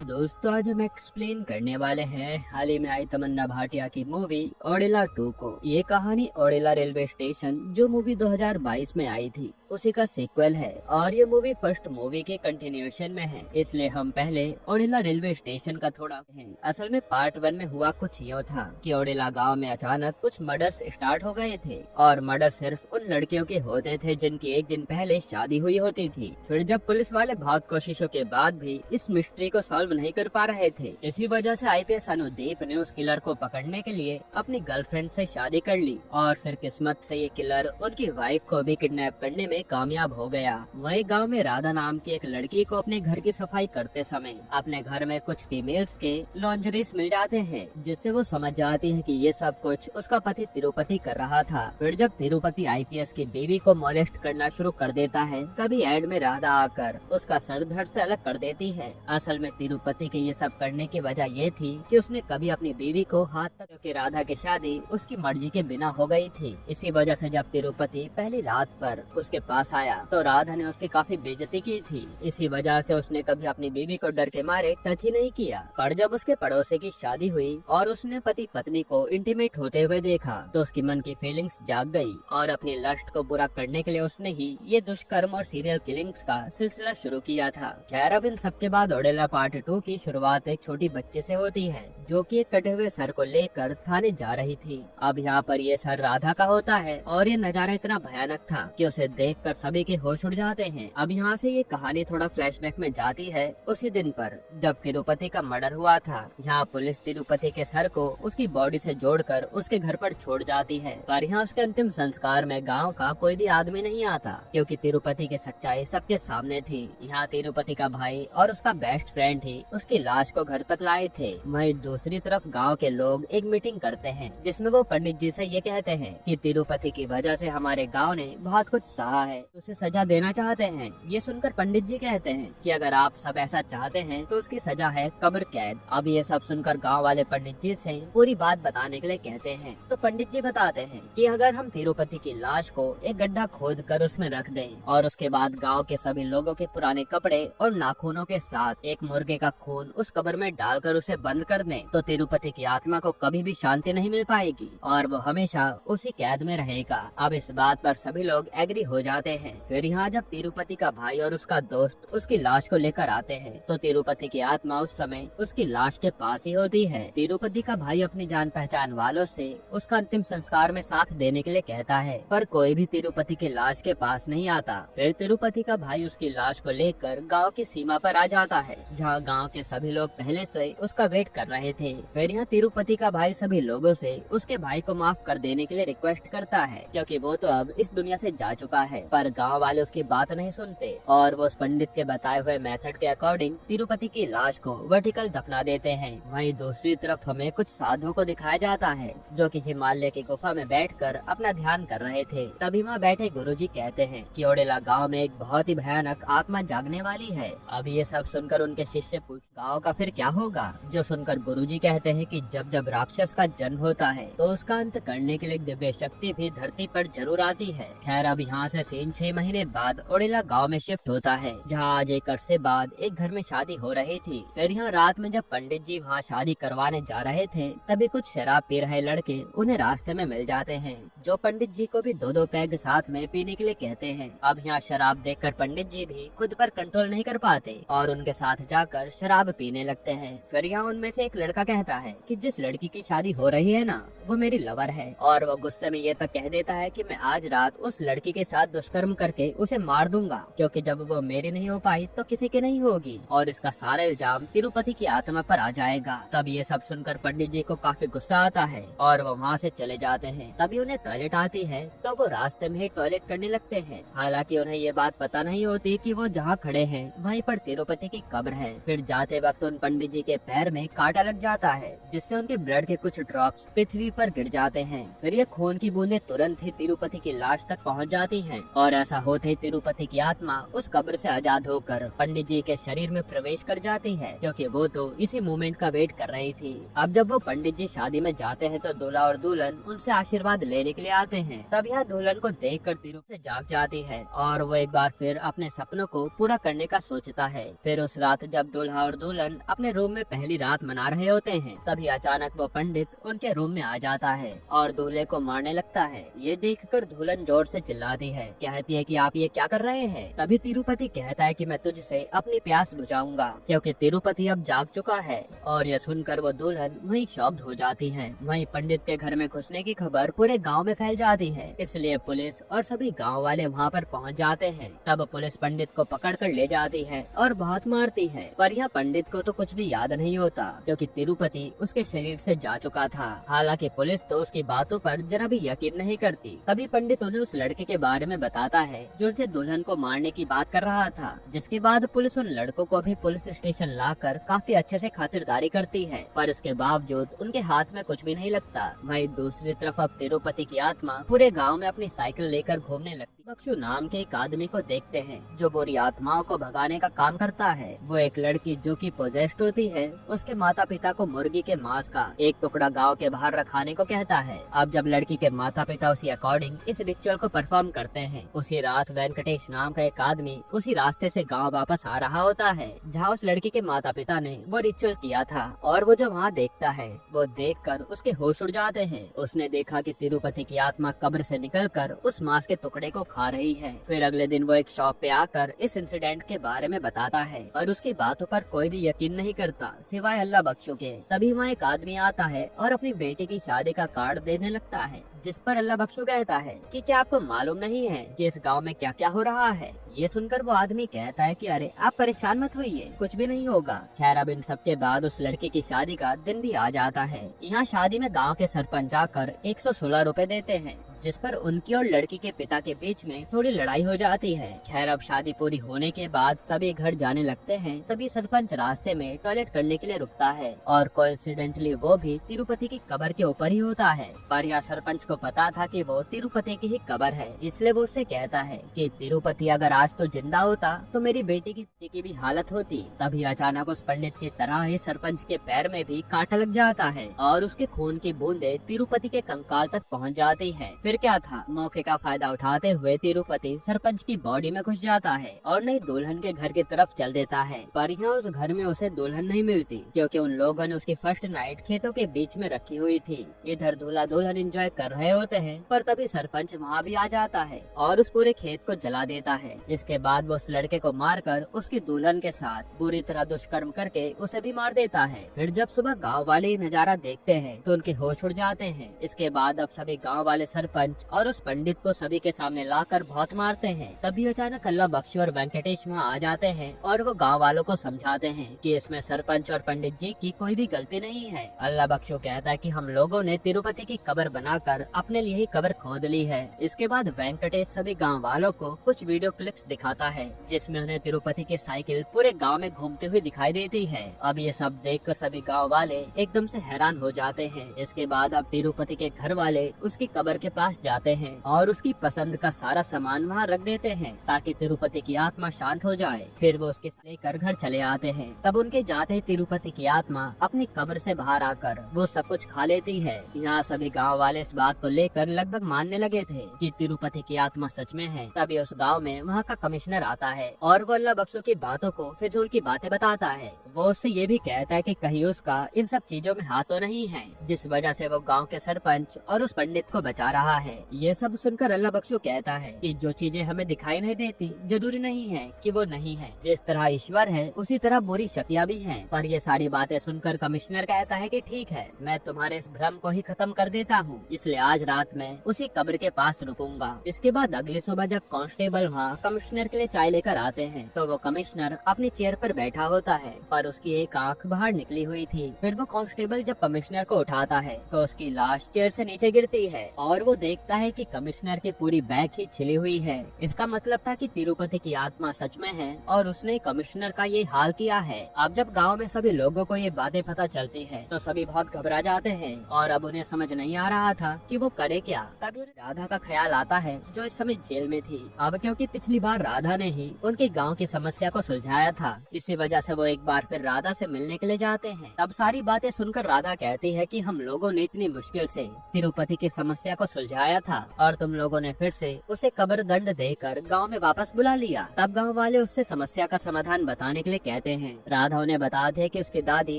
दोस्तों आज हम एक्सप्लेन करने वाले हैं हाल ही में आई तमन्ना भाटिया की मूवी ओडेला 2 को। ये कहानी ओडेला रेलवे स्टेशन जो मूवी 2022 में आई थी उसी का सीक्वल है और ये मूवी फर्स्ट मूवी के कंटिन्यूएशन में है, इसलिए हम पहले ओडेला रेलवे स्टेशन का थोड़ा है। असल में पार्ट 1 में हुआ कुछ यूँ था कि ओडेला गांव में अचानक कुछ मर्डर्स स्टार्ट हो गए थे और मर्डर सिर्फ उन लड़कियों के होते थे जिनकी एक दिन पहले शादी हुई होती थी। फिर जब पुलिस वाले बहुत कोशिशों के बाद भी इस मिस्ट्री को सॉल्व नहीं कर पा रहे थे, इसी वजह से आईपीएस अनुदीप ने उस किलर को पकड़ने के लिए अपनी गर्लफ्रेंड से शादी कर ली और फिर किस्मत से ये किलर उनकी वाइफ को भी किडनैप करने में कामयाब हो गया। वही गांव में राधा नाम की एक लड़की को अपने घर की सफाई करते समय अपने घर में कुछ फीमेल्स के लॉन्जरीज मिल जाते हैं, जिससे वो समझ जाती है कि ये सब कुछ उसका पति तिरुपति कर रहा था। फिर जब तिरुपति आईपीएस की बीवी को मोलेस्ट करना शुरू कर देता है, तभी एड में राधा आकर उसका सर धड़ से अलग कर देती है। असल में तिरुपति के ये सब करने की वजह ये थी कि उसने कभी अपनी बीवी को हाथ तक, क्योंकि राधा की शादी उसकी मर्जी के बिना हो गई थी। इसी वजह से जब तिरुपति पहली रात पर उसके पास आया तो राधा ने उसकी काफी बेइज्जती की थी। इसी वजह से उसने कभी अपनी बीवी को डर के मारे टच ही नहीं किया। पर जब उसके पड़ोसी की शादी हुई और उसने पति पत्नी को इंटीमेट होते हुए देखा तो उसकी मन की फीलिंग्स जाग गई और अपनी लस्ट को पूरा करने के लिए उसने ही ये दुष्कर्म और सीरियल किलिंग्स का सिलसिला शुरू किया था। खैर अब इन सबके बाद ओडेला पार्ट 2 की शुरुआत एक छोटी बच्चे से होती है जो कि एक कटे हुए सर को लेकर थाने जा रही थी। अब यहाँ पर ये सर राधा का होता है और ये नजारा इतना भयानक था कि उसे देखकर सभी के होश उड़ जाते हैं। अब यहाँ से ये कहानी थोड़ा फ्लैशबैक में जाती है उसी दिन पर जब तिरुपति का मर्डर हुआ था। यहाँ पुलिस तिरुपति के सर को उसकी बॉडी से जोड़कर उसके घर पर छोड़ जाती है, पर यहाँ उसके अंतिम संस्कार में गांव का कोई भी आदमी नहीं आता क्योंकि तिरुपति की सच्चाई सबके सामने थी। यहाँ तिरुपति का भाई और उसका बेस्ट फ्रेंड ही उसकी लाश को घर तक लाए थे। वहीं दूसरी तरफ गांव के लोग एक मीटिंग करते हैं जिसमें वो पंडित जी से ये कहते हैं कि तिरुपति की वजह से हमारे गांव ने बहुत कुछ सहा है, उसे सजा देना चाहते हैं। ये सुनकर पंडित जी कहते हैं कि अगर आप सब ऐसा चाहते हैं तो उसकी सजा है कब्र कैद। अब ये सब सुनकर गांव वाले पंडित जी से पूरी बात बताने के लिए कहते हैं। तो पंडित जी बताते हैं कि अगर हम तिरुपति की लाश को एक गड्ढा खोद कर उसमें रख दें और उसके बाद गांव के सभी लोगों के पुराने कपड़े और नाखूनों के साथ एक मुर्गे का खून उस कब्र में डालकर उसे बंद कर दें, तो तिरुपति की आत्मा को कभी भी शांति नहीं मिल पाएगी और वो हमेशा उसी कैद में रहेगा। अब इस बात पर सभी लोग एग्री हो जाते हैं। फिर यहाँ जब तिरुपति का भाई और उसका दोस्त उसकी लाश को लेकर आते हैं तो तिरुपति की आत्मा उस समय उसकी लाश के पास ही होती है। तिरुपति का भाई अपनी जान पहचान वालों से उसका अंतिम संस्कार में साथ देने के लिए कहता है, पर कोई भी तिरुपति की लाश के पास नहीं आता। फिर तिरुपति का भाई उसकी लाश को लेकर गांव की सीमा पर आ जाता है जहां गांव के सभी लोग पहले से उसका वेट कर रहे थे। फिर यहाँ तिरुपति का भाई सभी लोगों से उसके भाई को माफ कर देने के लिए रिक्वेस्ट करता है क्योंकि वो तो अब इस दुनिया से जा चुका है, पर गांव वाले उसकी बात नहीं सुनते और वो उस पंडित के बताए हुए मेथड के अकॉर्डिंग तिरुपति की लाश को वर्टिकल दफना देते हैं। वहीं दूसरी तरफ हमें कुछ साधुओं को दिखाया जाता है जो कि हिमालय की गुफा में बैठकर अपना ध्यान कर रहे थे। तभी वहाँ बैठे गुरुजी कहते हैं कि ओडेला गांव में एक बहुत ही भयानक आत्मा जागने वाली है। अब ये सब सुनकर उनके शिष्य पूछ गाँव का फिर क्या होगा, जो सुनकर गुरुजी कहते हैं कि जब जब राक्षस का जन्म होता है तो उसका अंत करने के लिए दिव्य शक्ति भी धरती पर जरूर आती है। खैर अब यहाँ से सीन 6 महीने बाद ओडेला गांव में शिफ्ट होता है जहाँ आज एक अरसे बाद एक घर में शादी हो रही थी। फिर यहाँ रात में जब पंडित जी वहाँ शादी करवाने जा रहे थे तभी कुछ शराब पी रहे लड़के उन्हें रास्ते में मिल जाते हैं जो पंडित जी को भी 2-2 पैग साथ में पीने के लिए कहते हैं। अब यहाँ शराब देखकर पंडित जी भी खुद पर कंट्रोल नहीं कर पाते और उनके साथ जाकर शराब पीने लगते हैं। फिर यहाँ उनमें से एक लड़का कहता है कि जिस लड़की की शादी हो रही है ना वो मेरी लवर है और वो गुस्से में ये तक कह देता है कि मैं आज रात उस लड़की के साथ दुष्कर्म करके उसे मार दूंगा क्योंकि जब वो मेरी नहीं हो पाई तो किसी की नहीं होगी और इसका सारा इल्जाम तिरुपति की आत्मा पर आ जाएगा। तब ये सब सुनकर पंडित जी को काफी गुस्सा आता है और वो वहाँ से चले जाते हैं। तभी उन्हें टॉयलेट आती है तो वो रास्ते में ही टॉयलेट करने लगते हैं। हालांकि उन्हें ये बात पता नहीं होती कि वो जहाँ खड़े हैं वहीं पर तिरुपति की कब्र है। फिर जाते वक्त उन पंडित जी के पैर में कांटा लग लग जाता है, जिससे उनके ब्लड के कुछ ड्रॉप्स पृथ्वी पर गिर जाते हैं। फिर ये खून की बूंदें तुरंत ही तिरुपति की लाश तक पहुंच जाती हैं और ऐसा होते ही तिरुपति की आत्मा उस कब्र से आजाद होकर पंडित जी के शरीर में प्रवेश कर जाती है, क्योंकि वो तो इसी मोमेंट का वेट कर रही थी। अब जब वो पंडित जी शादी में जाते हैं तो दूल्हा और दुल्हन उनसे आशीर्वाद लेने के लिए आते हैं। तब यह दुल्हन को देखकर तिरुपति जाग जाती है और वो एक बार फिर अपने सपनों को पूरा करने का सोचता है। फिर उस रात जब दूल्हा और दुल्हन अपने रूम में पहली रात मना रहे होते हैं, तभी अचानक वो पंडित उनके रूम में आ जाता है और दूल्हे को मारने लगता है। ये देखकर दुल्हन जोर से चिल्लाती है, कहती है कि आप ये क्या कर रहे हैं। तभी तिरुपति कहता है कि मैं तुझसे अपनी प्यास बुझाऊंगा, क्योंकि तिरुपति अब जाग चुका है। और यह सुनकर वो दुल्हन वहीं शॉक्ड हो जाती है। वहीं पंडित के घर में घुसने की खबर पूरे गांव में फैल जाती है, इसलिए पुलिस और सभी गांव वाले वहां पर पहुंच जाते हैं। तब पुलिस पंडित को पकड़कर ले जाती है और बहुत मारती है, पर यह पंडित को तो कुछ भी याद नहीं होता, क्योंकि तिरुपति उसके शरीर से जा चुका था। हालांकि पुलिस तो उसकी बातों पर जरा भी यकीन नहीं करती। तभी पंडित उन्हें उस लड़के के बारे में बताता है जो उनसे दुल्हन को मारने की बात कर रहा था, जिसके बाद पुलिस उन लड़कों को भी पुलिस स्टेशन लाकर काफी अच्छे से खातिरदारी करती है, पर इसके बावजूद उनके हाथ में कुछ भी नहीं लगता। वहीं दूसरी तरफ अब तिरुपति की आत्मा पूरे गांव में अपनी साइकिल लेकर घूमने लगती। बक्षु नाम के एक आदमी को देखते हैं जो बुरी आत्माओं को भगाने का काम करता है। वो एक लड़की जो कि पोजेस्ड होती है, उसके माता पिता को मुर्गी के मांस का एक टुकड़ा गांव के बाहर रखाने को कहता है। अब जब लड़की के माता पिता उसी अकॉर्डिंग इस रिचुअल को परफॉर्म करते हैं, उसी रात वेंकटेश नाम का एक आदमी उसी रास्ते से गांव वापस आ रहा होता है जहां उस लड़की के माता पिता ने वो रिचुअल किया था। और वो जो वहाँ देखता है, वो देखकर उसके होश उड़ जाते हैं। उसने देखा कि तिरुपति की आत्मा कब्र से निकलकर उस मांस के टुकड़े को खा रही है। फिर अगले दिन वो एक शॉप पे आकर इस इंसिडेंट के बारे में बताता है और उसकी बातों पर कोई भी यकीन नहीं करता सिवाय अल्लाह बख्शो के। तभी वहाँ एक आदमी आता है और अपनी बेटी की शादी का कार्ड देने लगता है, जिस पर अल्लाह बख्शो कहता है कि क्या आपको मालूम नहीं है कि इस गांव में क्या क्या हो रहा है। ये सुनकर वो आदमी कहता है कि अरे आप परेशान मत होइए, कुछ भी नहीं होगा। खैर अब इन सब के बाद उस लड़की की शादी का दिन भी आ जाता है। यहाँ शादी में गांव के सरपंच आकर 116 रुपए देते हैं, जिस पर उनकी और लड़की के पिता के बीच में थोड़ी लड़ाई हो जाती है। खैर अब शादी पूरी होने के बाद सभी घर जाने लगते हैं। तभी सरपंच रास्ते में टॉयलेट करने के लिए रुकता है और कोइंसिडेंटली वो भी तिरुपति की कब्र के ऊपर ही होता है। पर यह सरपंच को पता था कि वो तिरुपति की ही कब्र है, इसलिए वो उससे कहता है कि तिरुपति अगर आज तो जिंदा होता तो मेरी बेटी की भी हालत होती। तभी अचानक उस पंडित की तरह ही सरपंच के पैर में भी कांटा लग जाता है और उसके खून की बूंदे तिरुपति के कंकाल तक पहुँच जाती है। फिर क्या था, मौके का फायदा उठाते हुए तिरुपति सरपंच की बॉडी में घुस जाता है और नई दुल्हन के घर की तरफ चल देता है। पर यहाँ उस घर में उसे दुल्हन नहीं मिलती, क्योंकि उन लोगों ने उसकी फर्स्ट नाइट खेतों के बीच में रखी हुई थी। इधर दूल्हा दुल्हन एंजॉय कर रहे होते हैं, पर तभी सरपंच वहाँ भी आ जाता है और उस पूरे खेत को जला देता है। इसके बाद वो उस लड़के को मारकर उसकी दुल्हन के साथ बुरी तरह दुष्कर्म करके उसे भी मार देता है। फिर जब सुबह गाँव वाले ये नजारा देखते हैं तो उनके होश उड़ जाते हैं। इसके बाद अब सभी गाँव वाले सरपंच और उस पंडित को सभी के सामने लाकर बहुत मारते हैं। तभी अचानक अल्लाह बख्शी और वेंकटेश वहाँ आ जाते हैं और वो गांव वालों को समझाते हैं कि इसमें सरपंच और पंडित जी की कोई भी गलती नहीं है। अल्लाह बख्शो कहता है कि हम लोगों ने तिरुपति की कब्र बनाकर अपने लिए ही कब्र खोद ली है। इसके बाद वेंकटेश सभी गाँव वालों को कुछ वीडियो क्लिप्स दिखाता है, जिसमें उन्हें तिरुपति की साइकिल पूरे गाँव में घूमते हुए दिखाई देती है। अब ये सब देखकर सभी गाँव वाले एकदम से हैरान हो जाते हैं। इसके बाद अब तिरुपति के घर वाले उसकी कब्र के पास जाते हैं और उसकी पसंद का सारा सामान वहाँ रख देते हैं ताकि तिरुपति की आत्मा शांत हो जाए। फिर वो उसके लेकर घर चले आते हैं। तब उनके जाते ही तिरुपति की आत्मा अपनी कब्र से बाहर आकर वो सब कुछ खा लेती है। यहाँ सभी गांव वाले इस बात को लेकर लगभग मानने लगे थे कि तिरुपति की आत्मा सच में है। तभी उस गाँव में वहाँ का कमिश्नर आता है और वो अल्लाह बख्शो की बातों को फिजूल की बातें बताता है। वो उससे ये भी कहता है कि कहीं उसका इन सब चीजों में हाथ तो नहीं है, जिस वजह से वो गांव के सरपंच और उस पंडित को बचा रहा है। ये सब सुनकर अल्लाह बख्शो कहता है कि जो चीजें हमें दिखाई नहीं देती जरूरी नहीं है कि वो नहीं है। जिस तरह ईश्वर है उसी तरह बुरी शक्तियाँ भी हैं। पर ये सारी बातें सुनकर कमिश्नर कहता है कि ठीक है, मैं तुम्हारे इस भ्रम को ही खत्म कर देता हूँ। इसलिए आज रात में उसी कब्र के पास रुकूंगा। इसके बाद अगली सुबह जब कांस्टेबल वहाँ कमिश्नर के लिए चाय लेकर आते हैं तो वो कमिश्नर अपनी चेयर पर बैठा होता है पर उसकी एक आंख बाहर निकली हुई थी। फिर वो कांस्टेबल जब कमिश्नर को उठाता है तो उसकी लाश चेयर से नीचे गिरती है और वो देखता है कि कमिश्नर की पूरी बैग ही छिली हुई है। इसका मतलब था कि तिरुपति की आत्मा सच में है और उसने कमिश्नर का ये हाल किया है। अब जब गाँव में सभी लोगों को ये बातें पता चलती है तो सभी बहुत घबरा जाते हैं और अब उन्हें समझ नहीं आ रहा था कि वो करे क्या। तभी उन्हें राधा का ख्याल आता है जो इस समय जेल में थी। अब क्योंकि पिछली बार राधा ने ही उनके गांव की समस्या को सुलझाया था, इसी वजह से वो एक बार फिर राधा से मिलने के लिए जाते हैं। तब सारी बातें सुनकर राधा कहती है कि हम लोगों ने इतनी मुश्किल से तिरुपति की समस्या को सुलझाया था और तुम लोगों ने फिर से उसे कब्र दंड देकर गाँव में वापस बुला लिया। तब गाँव वाले उससे समस्या का समाधान बताने के लिए कहते हैं। राधा उन्हें बताते है कि उसकी दादी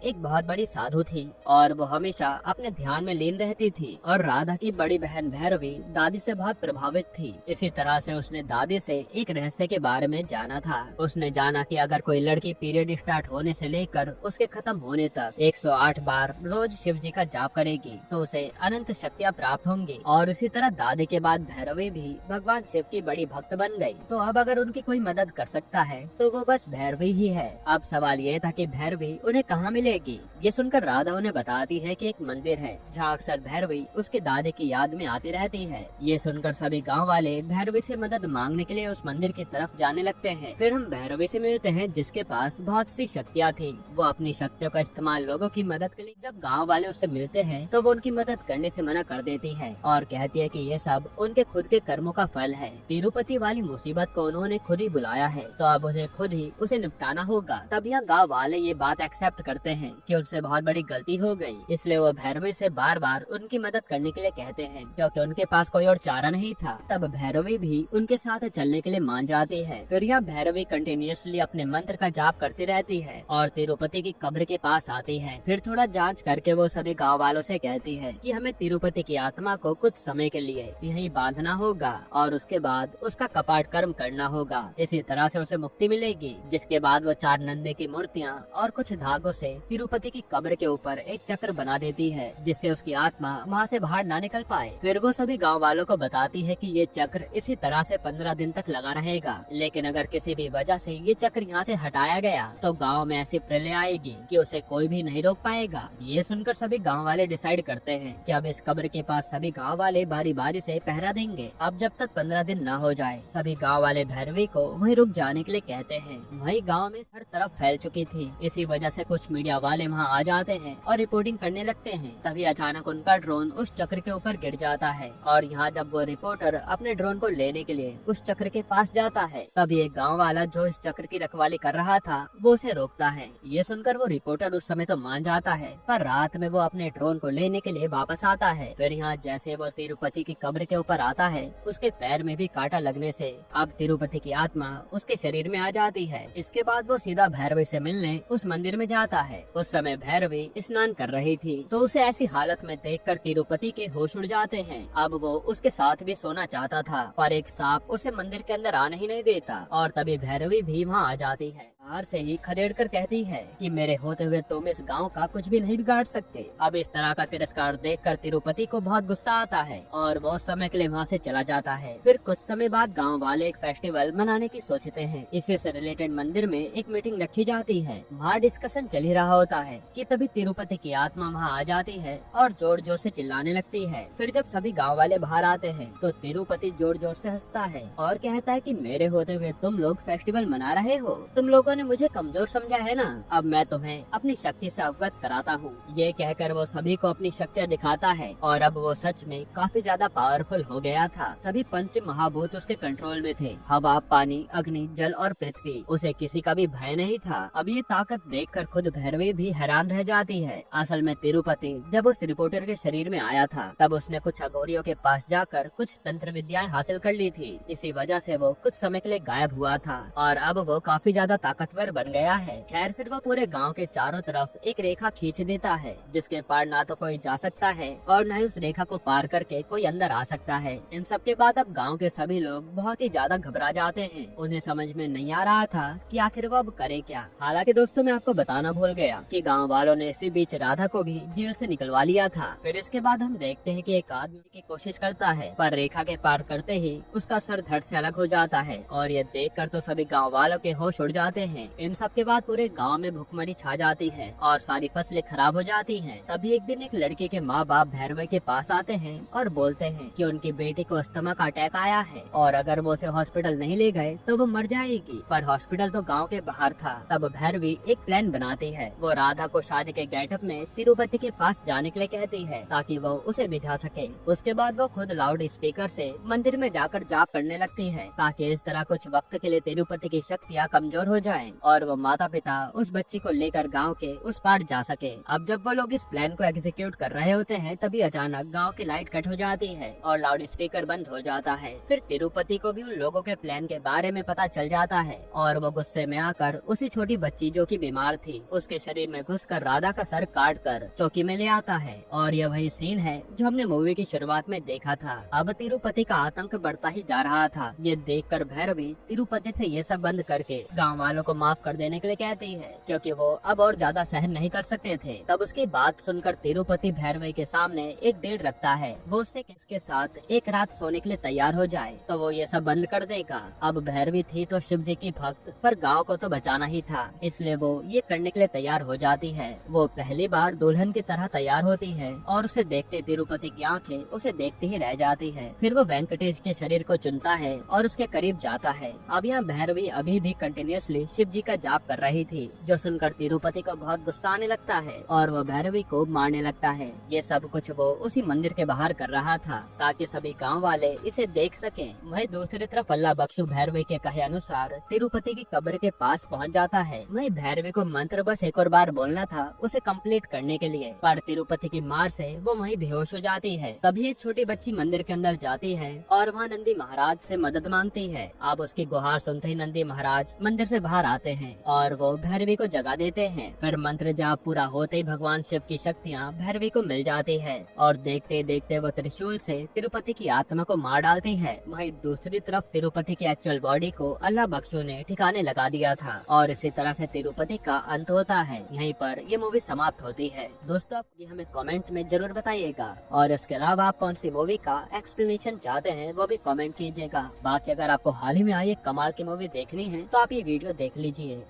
एक बहुत बड़ी साधु थी और वो हमेशा अपने ध्यान में लीन रहती थी और राधा की बड़ी बहन भैरवी दादी से बहुत प्रभावित थी। इसी तरह से उसने दादी से एक रहस्य के बारे में जाना था। उसने जाना कि अगर कोई लड़की पीरियड स्टार्ट होने से लेकर उसके खत्म होने तक 108 बार रोज शिव जी का जाप करेगी तो उसे अनंत शक्तियाँ प्राप्त होंगी। और इसी तरह दादी के बाद भैरवी भी भगवान शिव की बड़ी भक्त बन गई। तो अब अगर उनकी कोई मदद कर सकता है तो वो बस भैरवी ही है। अब सवाल ये था कि भैरवी उन्हें कहाँ मिलेगी। ये सुनकर राधा उन्हें बताती है कि एक मंदिर है जहाँ अक्सर भैरवी उसके दादी की याद में आती रहती है। ये सुनकर सभी गांव वाले भैरवी से मदद मांगने के लिए उस मंदिर की तरफ जाने लगते हैं। फिर हम भैरवी से मिलते हैं जिसके पास बहुत सी शक्तियाँ थी। वो अपनी शक्तियों का इस्तेमाल लोगों की मदद के लिए। जब गाँव वाले उससे मिलते हैं तो वो उनकी मदद करने से मना कर देती है और कहती है कि ये सब उनके खुद के कर्मों का फल है। तिरुपति वाली मुसीबत को उन्होंने खुद ही बुलाया है तो अब उन्हें खुद ही उसे निपटाना होगा। तब यह गाँव वाले ये बात एक्सेप्ट करते हैं कि उनसे बहुत बड़ी गलती हो गई, इसलिए वो भैरवी से बार बार उनकी मदद करने के लिए कहते हैं क्योंकि उनके पास कोई और चारा नहीं था। तब भैरवी भी उनके साथ चलने के लिए मान जाती है। फिर यह भैरवी कंटिन्यूअसली अपने मंत्र का जाप करती रहती है और तिरुपति की कब्र के पास आती है। फिर थोड़ा जांच करके वो सभी गाँव वालों से कहती है कि हमें तिरुपति की आत्मा को कुछ समय के लिए यहीं बांधना होगा और उसके बाद उसका कपाट कर्म करना होगा। इसी तरह से उसे मुक्ति मिलेगी। जिसके बाद वो 4 नंदे की मूर्तियाँ और कुछ धागों से तिरुपति की कब्र के ऊपर एक चक्र बना देती है जिससे उसकी आत्मा वहाँ से बाहर ना निकल पाए। फिर वो सभी गांव वालों को बताती है कि ये चक्र इसी तरह से 15 दिन तक लगा रहेगा, लेकिन अगर किसी भी वजह से ये चक्र यहाँ से हटाया गया तो गांव में ऐसी प्रलय आएगी कि उसे कोई भी नहीं रोक पाएगा। ये सुनकर सभी गांव वाले डिसाइड करते हैं कि अब इस कब्र के पास सभी गांव वाले बारी बारी से पहरा देंगे। अब जब तक 15 दिन न हो जाए सभी गाँव वाले भैरवी को वहीं रुक जाने के लिए कहते हैं। वहीं गाँव में हर तरफ फैल चुकी थी, इसी वजह से कुछ मीडिया वाले वहाँ आ जाते हैं और रिपोर्टिंग करने लगते हैं। तभी अचानक उनका ड्रोन उस चक्र के ऊपर गिर जाता है और यहाँ जब वो रिपोर्टर अपने ड्रोन को लेने के लिए उस चक्र के पास जाता है तभी एक गांव वाला जो इस चक्र की रखवाली कर रहा था वो उसे रोकता है। ये सुनकर वो रिपोर्टर उस समय तो मान जाता है पर रात में वो अपने ड्रोन को लेने के लिए वापस आता है। फिर यहाँ जैसे वो तिरुपति की कब्र के ऊपर आता है उसके पैर में भी कांटा लगने से अब तिरुपति की आत्मा उसके शरीर में आ जाती है। इसके बाद वो सीधा भैरवी से मिलने उस मंदिर में जाता है। उस समय भैरवी स्नान कर रही थी तो उसे ऐसी हालत में देखकर तिरुपति के होश उड़ जाते हैं। अब वो उसके साथ भी सोना चाहता था पर एक सांप उसे मंदिर के अंदर आने ही नहीं देता और तभी भैरवी भी वहाँ आ जाती है। बाहर से ही खदेड़ कर कहती है कि मेरे होते हुए तुम इस गांव का कुछ भी नहीं बिगाड़ सकते। अब इस तरह का तिरस्कार देखकर तिरुपति को बहुत गुस्सा आता है और वो समय के लिए वहाँ से चला जाता है। फिर कुछ समय बाद गांव वाले एक फेस्टिवल मनाने की सोचते हैं। इसी से रिलेटेड मंदिर में एक मीटिंग रखी जाती है। वहाँ डिस्कशन चल ही रहा होता है कि तभी तिरुपति की आत्मा वहाँ आ जाती है और जोर जोर से चिल्लाने लगती है। फिर जब सभी गाँव वाले बाहर आते हैं तो तिरुपति जोर जोर से हंसता है और कहता है कि मेरे होते हुए तुम लोग फेस्टिवल मना रहे हो, तुम लोगों ने मुझे कमजोर समझा है ना, अब मैं तुम्हें अपनी शक्ति से अवगत कराता हूँ। ये कहकर वो सभी को अपनी शक्तियाँ दिखाता है और अब वो सच में काफी ज्यादा पावरफुल हो गया था। सभी पंच महाभूत उसके कंट्रोल में थे, हवा, पानी, अग्नि, जल और पृथ्वी। उसे किसी का भी भय नहीं था। अब ये ताकत देखकर खुद भैरवी भी हैरान रह जाती है। असल में तिरुपति जब उस रिपोर्टर के शरीर में आया था तब उसने कुछ अघोरियों के पास जाकर कुछ तंत्र विद्याएं हासिल कर ली थी। इसी वजह से वो कुछ समय के लिए गायब हुआ था और अब वो काफी ज्यादा ताकत ताकतवर बन गया है। खैर फिर वो पूरे गांव के चारों तरफ एक रेखा खींच देता है जिसके पार ना तो कोई जा सकता है और न ही उस रेखा को पार करके कोई अंदर आ सकता है। इन सब के बाद अब गांव के सभी लोग बहुत ही ज्यादा घबरा जाते हैं। उन्हें समझ में नहीं आ रहा था कि आखिर वो अब करे क्या। हालांकि दोस्तों मैं आपको बताना भूल गया कि गांव वालों ने इसी बीच राधा को भी जेल से निकलवा लिया था। फिर इसके बाद हम देखते हैं कि एक आदमी की कोशिश करता है पर रेखा के पार करते ही उसका सर धड़ से अलग हो जाता है और ये देखकर तो सभी गांव वालों के होश उड़ जाते हैं। इन सब के बाद पूरे गांव में भुखमरी छा जाती है और सारी फसलें खराब हो जाती हैं। तभी एक दिन एक लड़के के माँ बाप भैरवे के पास आते हैं और बोलते हैं कि उनकी बेटी को अस्थमा का अटैक आया है और अगर वो उसे हॉस्पिटल नहीं ले गए तो वो मर जाएगी। पर हॉस्पिटल तो गांव के बाहर था। तब भैरवी एक प्लान बनाती है। वो राधा को शादी के गेटअप में तिरुपति के पास जाने के लिए कहती है ताकि वो उसे बिठा सके। उसके बाद वो खुद लाउड स्पीकर से मंदिर में जाकर जाप करने लगती है ताकि इस तरह कुछ वक्त के लिए तिरुपति की शक्तियाँ कमजोर हो जाएं और वो माता पिता उस बच्ची को लेकर गांव के उस पार जा सके। अब जब वो लोग इस प्लान को एग्जीक्यूट कर रहे होते हैं तभी अचानक गांव की लाइट कट हो जाती है और लाउड स्पीकर बंद हो जाता है। फिर तिरुपति को भी उन लोगों के प्लान के बारे में पता चल जाता है और वो गुस्से में आकर उसी छोटी बच्ची जो कि बीमार थी उसके शरीर में घुसकर राधा का सर काट कर चौकी में ले आता है। और यह वही सीन है जो हमने मूवी की शुरुआत में देखा था। अब तिरुपति का आतंक बढ़ता ही जा रहा था। ये देखकर भैरवी तिरुपति से ये सब बंद करके गांव वालों को माफ कर देने के लिए कहती है क्योंकि वो अब और ज्यादा सहन नहीं कर सकते थे। तब उसकी बात सुनकर तिरुपति भैरवी के सामने एक डेट रखता है। वो उससे इसके साथ एक रात सोने के लिए तैयार हो जाए तो वो ये सब बंद कर देगा। अब भैरवी थी तो शिव जी की भक्त पर गाँव को तो बचाना ही था, इसलिए वो ये करने के लिए तैयार हो जाती है। वो पहली बार दुल्हन की तरह तैयार होती है और उसे देखते तिरुपति की आंखें उसे देखते ही रह जाती है। फिर वो वेंकटेश के शरीर को चुनता है और उसके करीब जाता है। अब यहाँ भैरवी अभी भी कंटिन्यूअसली शिव जी का जाप कर रही थी जो सुनकर तिरुपति को बहुत गुस्सा आने लगता है और वो भैरवी को मारने लगता है। ये सब कुछ वो उसी मंदिर के बाहर कर रहा था ताकि सभी गांव वाले इसे देख सकें। वहीं दूसरी तरफ अल्लाह बख्शू भैरवी के कहे अनुसार तिरुपति की कब्र के पास पहुंच जाता है। वहीं भैरवी को मंत्र बस एक और बार बोलना था उसे कंप्लीट करने के लिए, पर तिरुपति की मार से वो वहीं बेहोश हो जाती है। तभी एक छोटी बच्ची मंदिर के अंदर जाती है और वहाँ नंदी महाराज से मदद मांगती है। अब उसकी गुहार सुनते ही नंदी महाराज मंदिर से बाहर आते हैं और वो भैरवी को जगा देते हैं। फिर मंत्र जाप पूरा होते ही भगवान शिव की शक्तियाँ भैरवी को मिल जाती है और देखते देखते वो त्रिशूल से तिरुपति की आत्मा को मार डालती है। वहीं दूसरी तरफ तिरुपति की एक्चुअल बॉडी को अल्लाह बख्शू ने ठिकाने लगा दिया था और इसी तरह से तिरुपति का अंत होता है। यहीं पर ये मूवी समाप्त होती है। दोस्तों आप ये हमें कमेंट में जरूर बताइएगा और इसके अलावा आप कौन सी मूवी का एक्सप्लेनेशन चाहते हैं वो भी कमेंट कीजिएगा। बाकी अगर आपको हाल ही में आई एक कमाल की मूवी देखनी है तो आप ये वीडियो देख लीजिए।